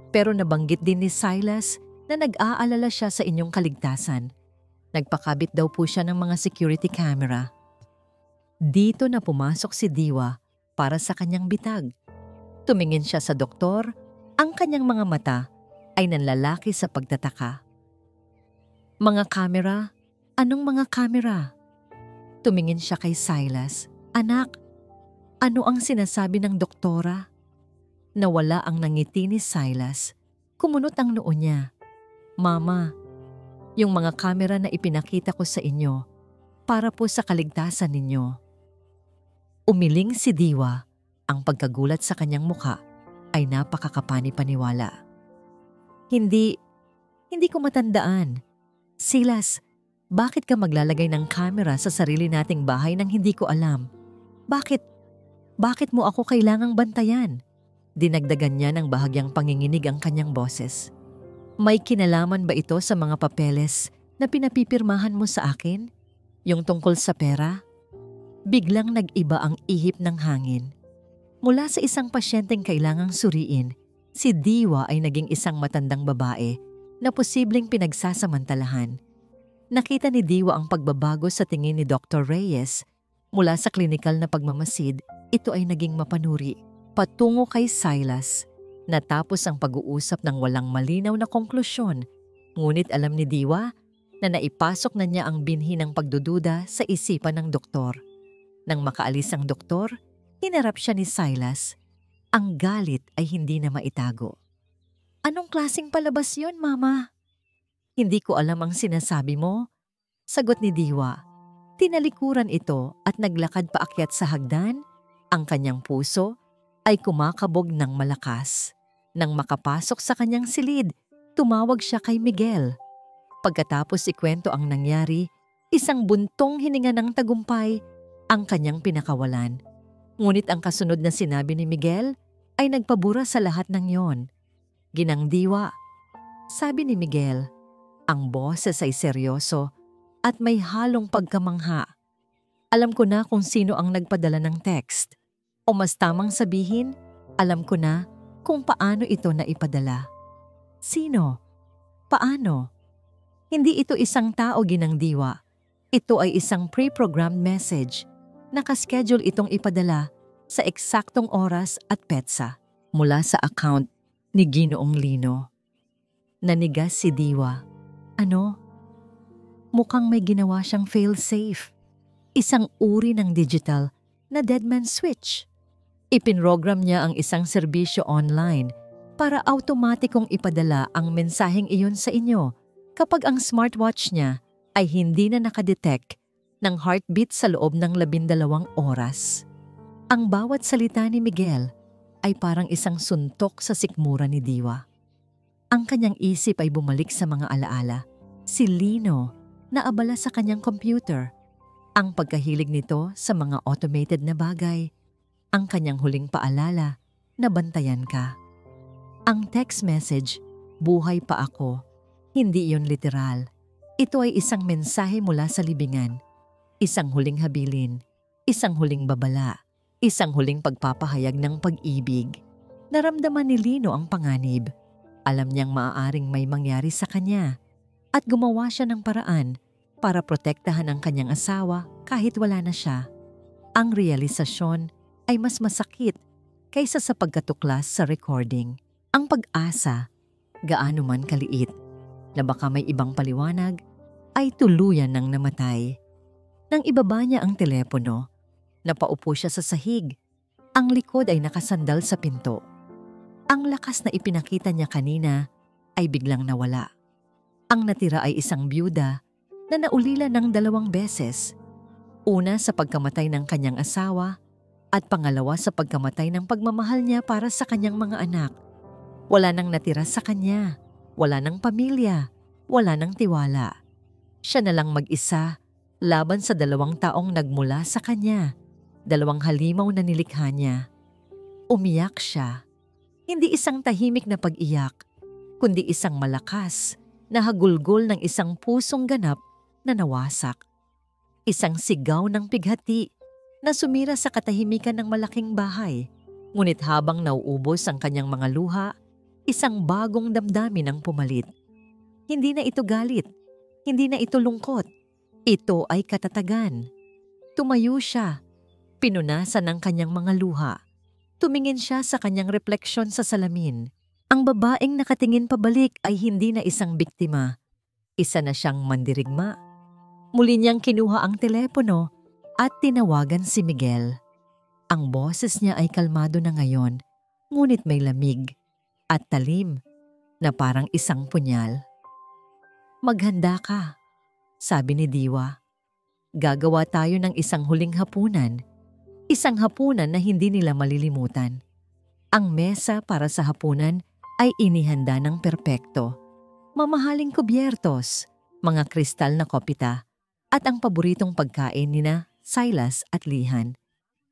Pero nabanggit din ni Silas na nag-aalala siya sa inyong kaligtasan. Nagpakabit daw po siya ng mga security camera. Dito na pumasok si Diwa para sa kanyang bitag. Tumingin siya sa doktor, ang kanyang mga mata ay nanlalaki sa pagtataka. Mga kamera? Anong mga kamera? Tumingin siya kay Silas. Anak, ano ang sinasabi ng doktora? Nawala ang nangiti ni Silas. Kumunot ang noo niya. Mama, yung mga kamera na ipinakita ko sa inyo, para po sa kaligtasan ninyo. Umiling si Diwa. Ang pagkagulat sa kanyang mukha ay napakakapani-paniwala. Hindi ko matandaan. Silas, bakit ka maglalagay ng kamera sa sarili nating bahay nang hindi ko alam? Bakit mo ako kailangang bantayan? Dinagdagan niya ng bahagyang panginginig ang kanyang boses. May kinalaman ba ito sa mga papeles na pinapipirmahan mo sa akin? Yung tungkol sa pera? Biglang nag-iba ang ihip ng hangin. Mula sa isang pasyenteng kailangang suriin, si Diwa ay naging isang matandang babae na posibleng pinagsasamantalahan. Nakita ni Diwa ang pagbabago sa tingin ni Dr. Reyes. Mula sa klinikal na pagmamasid, ito ay naging mapanuri. Patungo kay Silas. Natapos ang pag-uusap ng walang malinaw na konklusyon. Ngunit alam ni Diwa na naipasok na niya ang binhi ng pagdududa sa isipan ng doktor. Nang makaalis ang doktor, hinarap siya ni Silas. Ang galit ay hindi na maitago. Anong klaseng palabas yun, Mama? Hindi ko alam ang sinasabi mo. Sagot ni Diwa. Tinalikuran ito at naglakad paakyat sa hagdan. Ang kanyang puso ay kumakabog ng malakas. Nang makapasok sa kanyang silid, tumawag siya kay Miguel. Pagkatapos ikwento ang nangyari, isang buntong hininga ng tagumpay ang kanyang pinakawalan. Ngunit ang kasunod na sinabi ni Miguel ay nagpabura sa lahat ng yon. Ginang Diwa, sabi ni Miguel, ang boses ay seryoso at may halong pagkamangha. Alam ko na kung sino ang nagpadala ng text. O mas tamang sabihin, alam ko na kung paano ito naipadala. Sino? Paano? Hindi ito isang tao, Ginang Diwa. Ito ay isang pre-programmed message. Nakaschedule itong ipadala sa eksaktong oras at petsa mula sa account ni Ginoong Lino. Nanigas si Diwa. Ano? Mukhang may ginawa siyang fail-safe. Isang uri ng digital na deadman switch. Ipinrogram niya ang isang serbisyo online para automatikong ipadala ang mensaheng iyon sa inyo kapag ang smartwatch niya ay hindi na nakadetect ng heartbeat sa loob ng 12 oras. Ang bawat salita ni Miguel ay parang isang suntok sa sikmura ni Diwa. Ang kanyang isip ay bumalik sa mga alaala. Si Lino na abala sa kanyang computer. Ang pagkahilig nito sa mga automated na bagay. Ang kanyang huling paalala na bantayan ka. Ang text message, buhay pa ako. Hindi iyon literal. Ito ay isang mensahe mula sa libingan. Isang huling habilin. Isang huling babala. Isang huling pagpapahayag ng pag-ibig. Naramdaman ni Lino ang panganib. Alam niyang maaaring may mangyari sa kanya. At gumawa siya ng paraan para protektahan ang kanyang asawa kahit wala na siya. Ang realisasyon ay mas masakit kaysa sa pagkatuklas sa recording. Ang pag-asa, gaano man kaliit, na baka may ibang paliwanag, ay tuluyan ng namatay. Nang ibaba niya ang telepono, napaupo siya sa sahig. Ang likod ay nakasandal sa pinto. Ang lakas na ipinakita niya kanina ay biglang nawala. Ang natira ay isang byuda na naulila ng 2 beses. Una sa pagkamatay ng kanyang asawa at pangalawa sa pagkamatay ng pagmamahal niya para sa kanyang mga anak. Wala nang natira sa kanya, wala nang pamilya, wala nang tiwala. Siya na lang mag-isa laban sa 2 taong nagmula sa kanya, 2 halimaw na nilikha niya. Umiyak siya. Hindi isang tahimik na pag-iyak, kundi isang malakas na hagulgol ng isang pusong ganap na nawasak. Isang sigaw ng pighati na sumira sa katahimikan ng malaking bahay. Ngunit habang nauubos ang kanyang mga luha, isang bagong damdamin ang pumalit. Hindi na ito galit, hindi na ito lungkot. Ito ay katatagan. Tumayo siya, pinunasan ang kanyang mga luha. Tumingin siya sa kanyang refleksyon sa salamin. Ang babaeng nakatingin pabalik ay hindi na isang biktima. Isa na siyang mandirigma. Muli niyang kinuha ang telepono at tinawagan si Miguel. Ang boses niya ay kalmado na ngayon, ngunit may lamig at talim na parang isang punyal. "Maghanda ka," sabi ni Diwa. "Gagawa tayo ng isang huling hapunan. Isang hapunan na hindi nila malilimutan." Ang mesa para sa hapunan ay inihanda ng perpekto. Mamahaling kubyertos, mga kristal na kopita, at ang paboritong pagkain nina Silas at Lihan.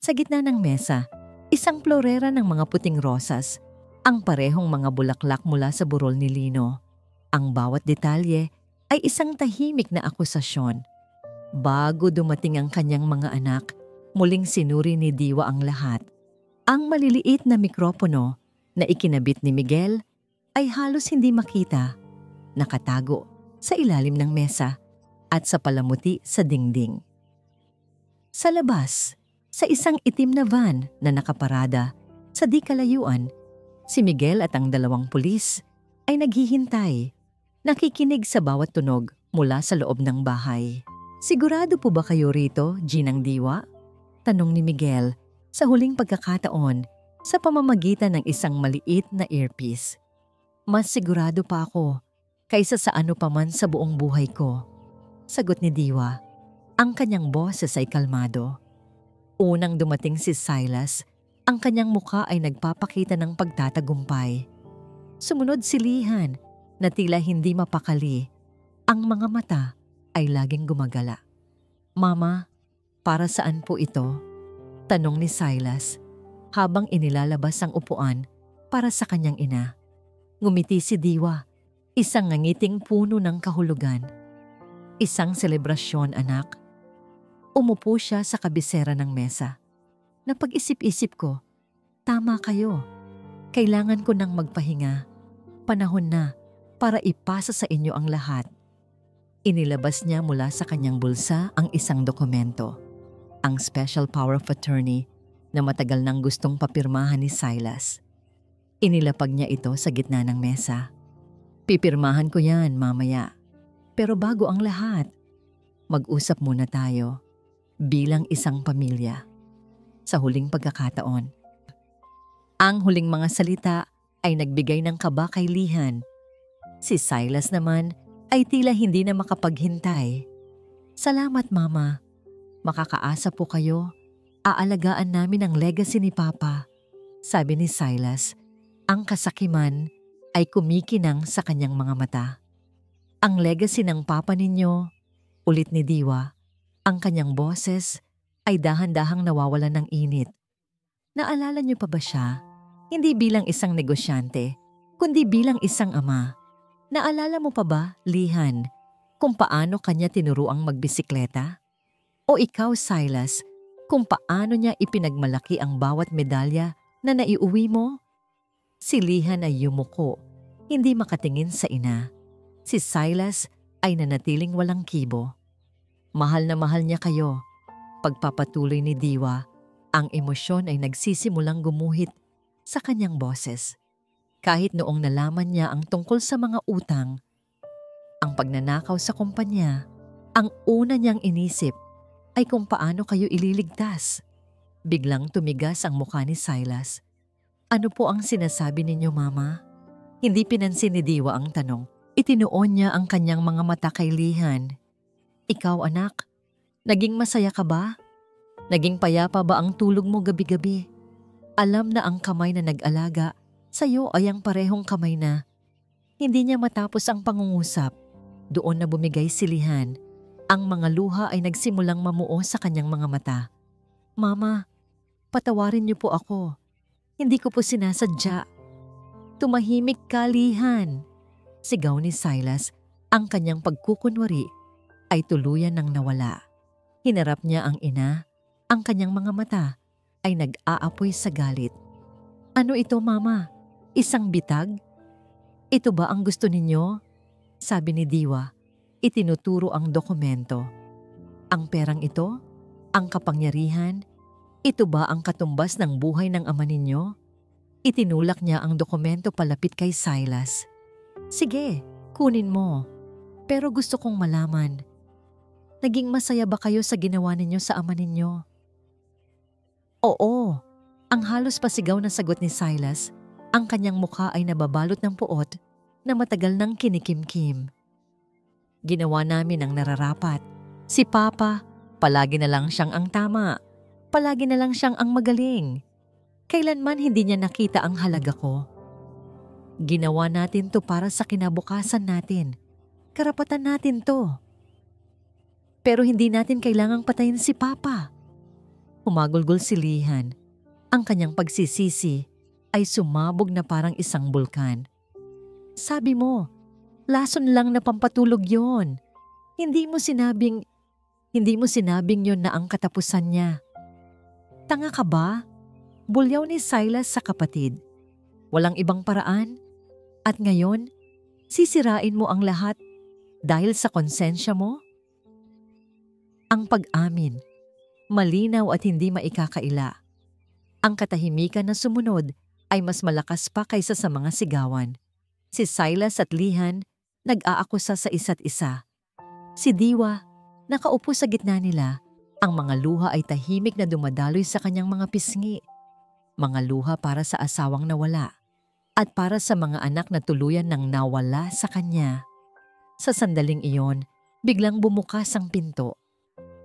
Sa gitna ng mesa, isang florera ng mga puting rosas, ang parehong mga bulaklak mula sa burol ni Lino. Ang bawat detalye ay isang tahimik na akusasyon. Bago dumating ang kanyang mga anak, muling sinuri ni Diwa ang lahat. Ang maliliit na mikropono na ikinabit ni Miguel ay halos hindi makita, nakatago sa ilalim ng mesa at sa palamuti sa dingding. Sa labas, sa isang itim na van na nakaparada sa di kalayuan, si Miguel at ang dalawang pulis ay naghihintay, nakikinig sa bawat tunog mula sa loob ng bahay. "Sigurado po ba kayo rito, Ginang Diwa?" tanong ni Miguel sa huling pagkakataon sa pamamagitan ng isang maliit na earpiece. "Mas sigurado pa ako kaysa sa ano paman sa buong buhay ko," sagot ni Diwa. Ang kanyang boses ay kalmado. Unang dumating si Silas, ang kanyang mukha ay nagpapakita ng pagtatagumpay. Sumunod si Lihan na tila hindi mapakali. Ang mga mata ay laging gumagala. "Mama, para saan po ito?" tanong ni Silas habang inilalabas ang upuan para sa kanyang ina. Ngumiti si Diwa, isang ngangiting puno ng kahulugan. "Isang selebrasyon, anak." Umupo siya sa kabisera ng mesa. Napag-isip-isip ko, tama kayo. Kailangan ko nang magpahinga. Panahon na para ipasa sa inyo ang lahat. Inilabas niya mula sa kanyang bulsa ang isang dokumento, ang Special Power of Attorney na matagal nang gustong papirmahan ni Silas. Inilapag niya ito sa gitna ng mesa. "Pipirmahan ko yan mamaya. Pero bago ang lahat, mag-usap muna tayo bilang isang pamilya." Sa huling pagkakataon, ang huling mga salita ay nagbigay ng kaba kay Lihan. Si Silas naman ay tila hindi na makapaghintay. "Salamat, Mama. Makakaasa po kayo. Aalagaan namin ang legacy ni Papa," sabi ni Silas. Ang kasakiman ay kumikinang sa kanyang mga mata. "Ang legacy ng Papa ninyo," ulit ni Diwa. Ang kanyang boses ay dahan-dahang nawawalan ng init. "Naalala niyo pa ba siya? Hindi bilang isang negosyante, kundi bilang isang ama. Naalala mo pa ba, Lihan, kung paano kanya tinuruang magbisikleta? O ikaw, Silas, kung paano niya ipinagmalaki ang bawat medalya na naiuwi mo?" Si Lihan ay yumuko, hindi makatingin sa ina. Si Silas ay nanatiling walang kibo. Mahal na mahal niya kayo. Pagpapatuloy ni Diwa, ang emosyon ay nagsisimulang gumuhit sa kanyang boses. Kahit noong nalaman niya ang tungkol sa mga utang, ang pagnanakaw sa kumpanya, ang una niyang inisip ay kung paano kayo ililigtas. Biglang tumigas ang mukha ni Silas. "Ano po ang sinasabi ninyo, Mama?" Hindi pinansin ni Diwa ang tanong. Itinuon niya ang kanyang mga mata kay Lihan. "Ikaw, anak, naging masaya ka ba? Naging payapa ba ang tulog mo gabi-gabi? Alam na ang kamay na nag-alaga sa'yo ay ang parehong kamay na." Hindi niya matapos ang pangungusap. Doon na bumigay si Lihan. Ang mga luha ay nagsimulang mamuo sa kanyang mga mata. "Mama, patawarin niyo po ako. Hindi ko po sinasadya." "Tumahimik ka, Lihan," sigaw ni Silas. Ang kanyang pagkukunwari ay tuluyan ng nawala. Hinarap niya ang ina, Ang kanyang mga mata ay nag-aapoy sa galit. Ano ito, Mama? Isang bitag? Ito ba ang gusto ninyo? Sabi ni Diwa. Itinuturo ang dokumento. Ang perang ito? Ang kapangyarihan? Ito ba ang katumbas ng buhay ng ama ninyo? Itinulak niya ang dokumento palapit kay Silas. Sige, kunin mo. Pero gusto kong malaman, naging masaya ba kayo sa ginawa ninyo sa ama ninyo? Oo, ang halos pasigaw na sagot ni Silas. Ang kanyang mukha ay nababalot ng puot na matagal nang kinikimkim. Ginawa namin ang nararapat. Si Papa, palagi na lang siyang ang tama. Palagi na lang siyang ang magaling. Kailanman hindi niya nakita ang halaga ko. Ginawa natin to para sa kinabukasan natin. Karapatan natin to. Pero hindi natin kailangang patayin si Papa. Humagulgol si Lihan. Ang kanyang pagsisisi ay sumabog na parang isang bulkan. Sabi mo, lason lang na pampatulog yon. Hindi mo sinabing yon na ang katapusan niya. Tanga ka ba? Bulyaw ni Silas sa kapatid. Walang ibang paraan. At ngayon, sisirain mo ang lahat dahil sa konsensya mo? Ang pag-amin, malinaw at hindi maikakaila. Ang katahimikan na sumunod ay mas malakas pa kaysa sa mga sigawan. Si Silas at Lihan nag-aakusa sa isa't isa. Si Diwa, nakaupo sa gitna nila, ang mga luha ay tahimik na dumadaloy sa kanyang mga pisngi. Mga luha para sa asawang nawala at para sa mga anak na tuluyan nang nawala sa kanya. Sa sandaling iyon, biglang bumukas ang pinto.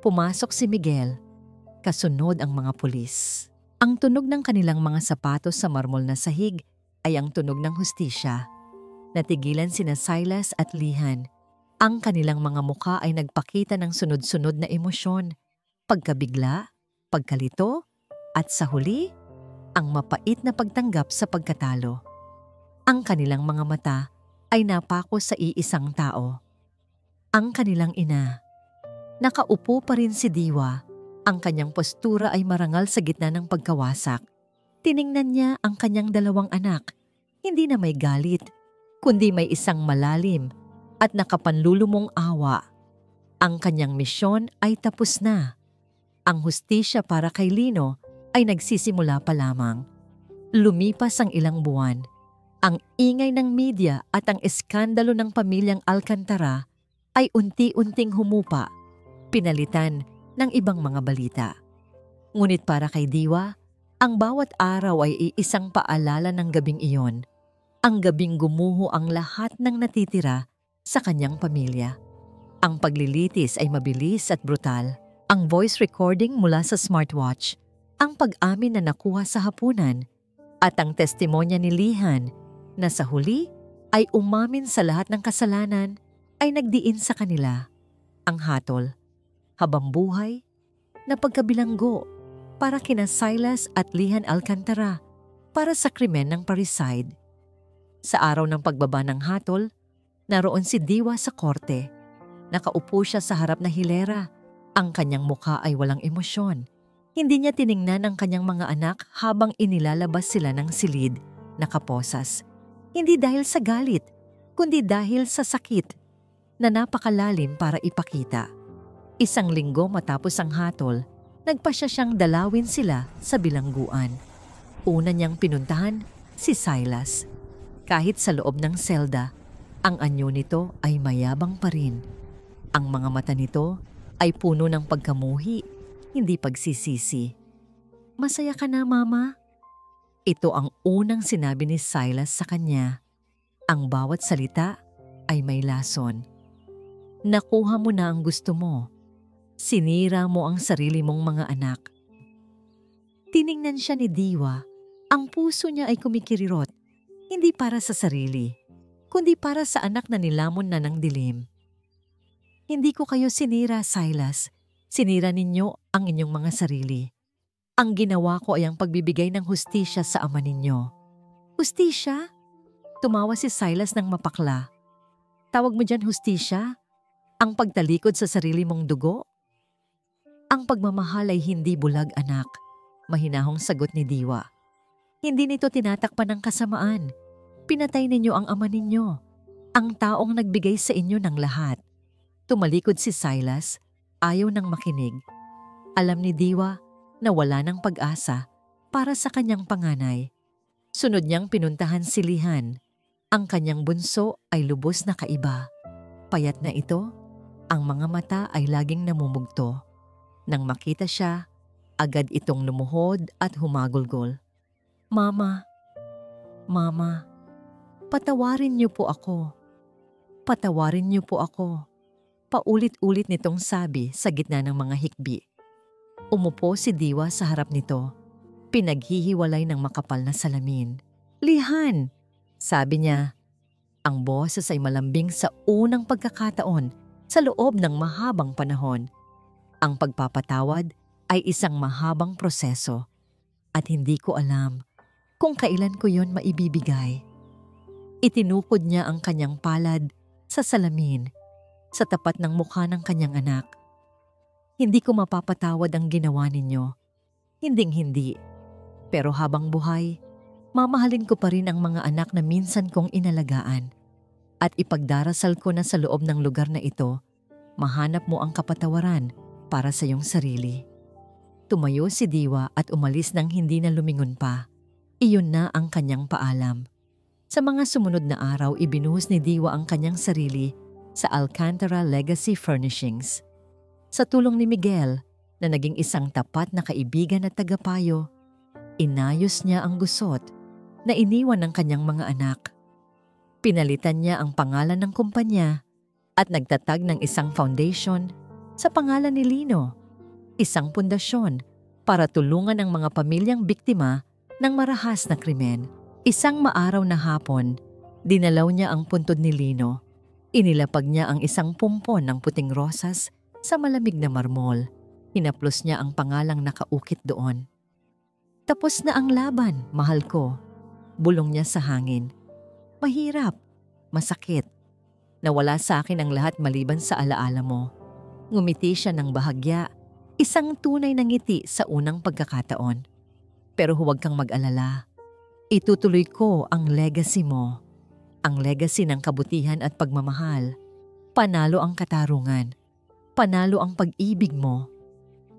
Pumasok si Miguel, kasunod ang mga pulis. Ang tunog ng kanilang mga sapatos sa marmol na sahig ay ang tunog ng hustisya. Natigilan sina Silas at Lihan. Ang kanilang mga mukha ay nagpakita ng sunod-sunod na emosyon. Pagkabigla, pagkalito, at sa huli, ang mapait na pagtanggap sa pagkatalo. Ang kanilang mga mata ay napako sa iisang tao. Ang kanilang ina. Nakaupo pa rin si Diwa. Ang kanyang postura ay marangal sa gitna ng pagkawasak. Tiningnan niya ang kanyang dalawang anak. Hindi na may galit, kundi may isang malalim at nakapanlulumong awa. Ang kanyang misyon ay tapos na. Ang hustisya para kay Lino ay nagsisimula pa lamang. Lumipas ang ilang buwan. Ang ingay ng media at ang eskandalo ng pamilyang Alcantara ay unti-unting humupa, pinalitan ng ibang mga balita. Ngunit para kay Diwa, ang bawat araw ay iisang paalala ng gabing iyon. Ang gabing gumuho ang lahat ng natitira sa kanyang pamilya. Ang paglilitis ay mabilis at brutal. Ang voice recording mula sa smartwatch, ang pag-amin na nakuha sa hapunan, at ang testimonya ni Lihan na sa huli ay umamin sa lahat ng kasalanan ay nagdiin sa kanila. Ang hatol, habang buhay, na pagkabilanggo para kina Silas at Lihan Alcantara para sa krimen ng parricide. Sa araw ng pagbaba ng hatol, naroon si Diwa sa korte. Nakaupo siya sa harap na hilera. Ang kanyang mukha ay walang emosyon. Hindi niya tiningnan ang kanyang mga anak habang inilalabas sila ng silid, nakaposas. Hindi dahil sa galit, kundi dahil sa sakit na napakalalim para ipakita. Isang linggo matapos ang hatol, nagpasya siyang dalawin sila sa bilangguan. Una niyang pinuntahan si Silas. Kahit sa loob ng selda, ang anyo nito ay mayabang pa rin. Ang mga mata nito ay puno ng pagkamuhi, hindi pagsisisi. "Masaya ka na, Mama?" Ito ang unang sinabi ni Silas sa kanya. Ang bawat salita ay may lason. Nakuha mo na ang gusto mo. Sinira mo ang sarili mong mga anak. Tiningnan siya ni Diwa. Ang puso niya ay kumikirirot, hindi para sa sarili, kundi para sa anak na nilamon na ng dilim. Hindi ko kayo sinira, Silas. Sinira ninyo ang inyong mga sarili. Ang ginawa ko ay ang pagbibigay ng hustisya sa ama ninyo. Hustisya? Tumawa si Silas ng mapakla. Tawag mo dyan hustisya? Ang pagtalikod sa sarili mong dugo? Ang pagmamahal ay hindi bulag, anak. Mahinahong sagot ni Diwa. Hindi nito tinatakpan ng kasamaan. Pinatay ninyo ang ama ninyo, ang taong nagbigay sa inyo ng lahat. Tumalikod si Silas, ayaw nang makinig. Alam ni Diwa na wala ng pag-asa para sa kanyang panganay. Sunod niyang pinuntahan si Lihan. Ang kanyang bunso ay lubos na kaiba. Payat na ito, ang mga mata ay laging namumugto. Nang makita siya, agad itong lumuhod at humagulgol. Mama, Mama, patawarin niyo po ako. Patawarin niyo po ako. Paulit-ulit nitong sabi sa gitna ng mga hikbi. Umupo si Diwa sa harap nito. Pinaghihiwalay ng makapal na salamin. Lihan, sabi niya. Ang boses ay malambing sa unang pagkakataon sa loob ng mahabang panahon. Ang pagpapatawad ay isang mahabang proseso at hindi ko alam kung kailan ko yon maibibigay. Itinukod niya ang kanyang palad sa salamin sa tapat ng mukha ng kanyang anak. Hindi ko mapapatawad ang ginawa ninyo. Hinding-hindi. Pero habang buhay, mamahalin ko pa rin ang mga anak na minsan kong inalagaan. At ipagdarasal ko na sa loob ng lugar na ito, mahanap mo ang kapatawaran para sa iyong sarili. Tumayo si Diwa at umalis nang hindi na lumingon pa. Iyon na ang kanyang paalam. Sa mga sumunod na araw, ibinuhos ni Diwa ang kanyang sarili sa Alcantara Legacy Furnishings. Sa tulong ni Miguel, na naging isang tapat na kaibigan at tagapayo, inayos niya ang gusot na iniwan ng kanyang mga anak. Pinalitan niya ang pangalan ng kumpanya at nagtatag ng isang foundation sa pangalan ni Lino, isang pundasyon para tulungan ang mga pamilyang biktima ng marahas na krimen. Isang maaraw na hapon, dinalaw niya ang puntod ni Lino. Inilapag niya ang isang pumpon ng puting rosas sa malamig na marmol. Hinaplos niya ang pangalang nakaukit doon. Tapos na ang laban, mahal ko. Bulong niya sa hangin. Mahirap, masakit. Nawala sa akin ang lahat maliban sa alaala mo. Ngumiti siya ng bahagya, isang tunay na ngiti sa unang pagkakataon. Pero huwag kang mag-alala. Itutuloy ko ang legacy mo. Ang legacy ng kabutihan at pagmamahal. Panalo ang katarungan. Panalo ang pag-ibig mo.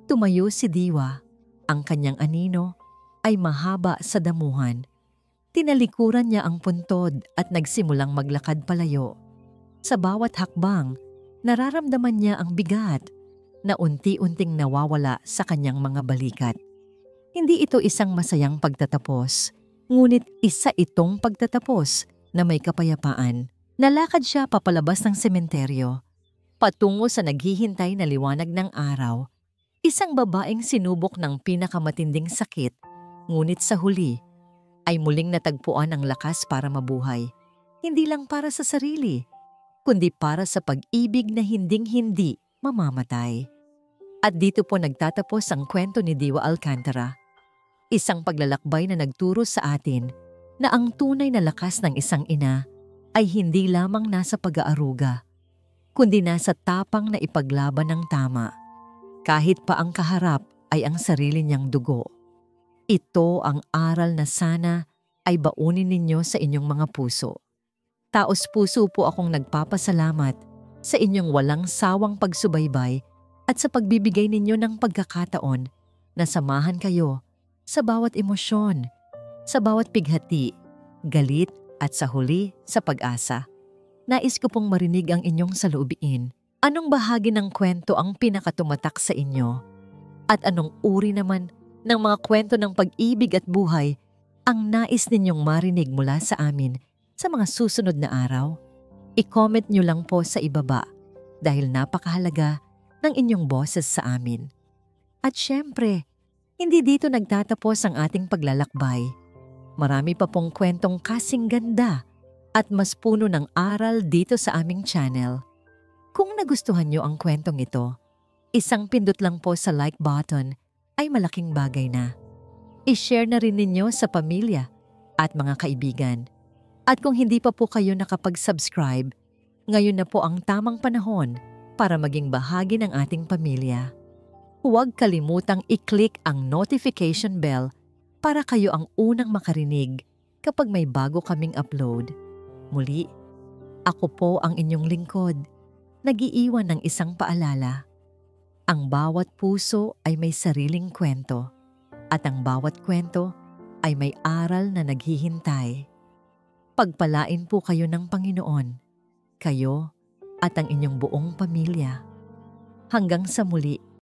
Tumayo si Diwa. Ang kanyang anino ay mahaba sa damuhan. Tinalikuran niya ang puntod at nagsimulang maglakad palayo. Sa bawat hakbang, nararamdaman niya ang bigat na unti-unting nawawala sa kanyang mga balikat. Hindi ito isang masayang pagtatapos, ngunit isa itong pagtatapos na may kapayapaan. Nalakad siya papalabas ng sementeryo, patungo sa naghihintay na liwanag ng araw. Isang babaeng sinubok ng pinakamatinding sakit, ngunit sa huli ay muling natagpuan ang lakas para mabuhay. Hindi lang para sa sarili, kundi para sa pag-ibig na hinding-hindi mamamatay. At dito po nagtatapos ang kwento ni Diwa Alcantara. Isang paglalakbay na nagturo sa atin na ang tunay na lakas ng isang ina ay hindi lamang nasa pag-aaruga, kundi nasa tapang na ipaglaban ng tama. Kahit pa ang kaharap ay ang sarili niyang dugo. Ito ang aral na sana ay baunin ninyo sa inyong mga puso. Taos-puso po akong nagpapasalamat sa inyong walang sawang pagsubaybay at sa pagbibigay ninyo ng pagkakataon na samahan kayo sa bawat emosyon, sa bawat pighati, galit at sa huli sa pag-asa. Nais ko pong marinig ang inyong saloobin. Anong bahagi ng kwento ang pinakatumatak sa inyo? At anong uri naman ng mga kwento ng pag-ibig at buhay ang nais ninyong marinig mula sa amin sa mga susunod na araw? I-comment nyo lang po sa ibaba dahil napakahalaga ng inyong boses sa amin. At syempre, hindi dito nagtatapos ang ating paglalakbay. Marami pa pong kwentong kasing ganda at mas puno ng aral dito sa aming channel. Kung nagustuhan nyo ang kwentong ito, isang pindot lang po sa like button ay malaking bagay na. I-share na rin ninyo sa pamilya at mga kaibigan. At kung hindi pa po kayo nakapag-subscribe, ngayon na po ang tamang panahon para maging bahagi ng ating pamilya. Huwag kalimutang i-click ang notification bell para kayo ang unang makarinig kapag may bago kaming upload. Muli, ako po ang inyong lingkod, nag-iiwan ng isang paalala. Ang bawat puso ay may sariling kwento, at ang bawat kwento ay may aral na naghihintay. Pagpalain po kayo ng Panginoon, kayo at ang inyong buong pamilya. Hanggang sa muli.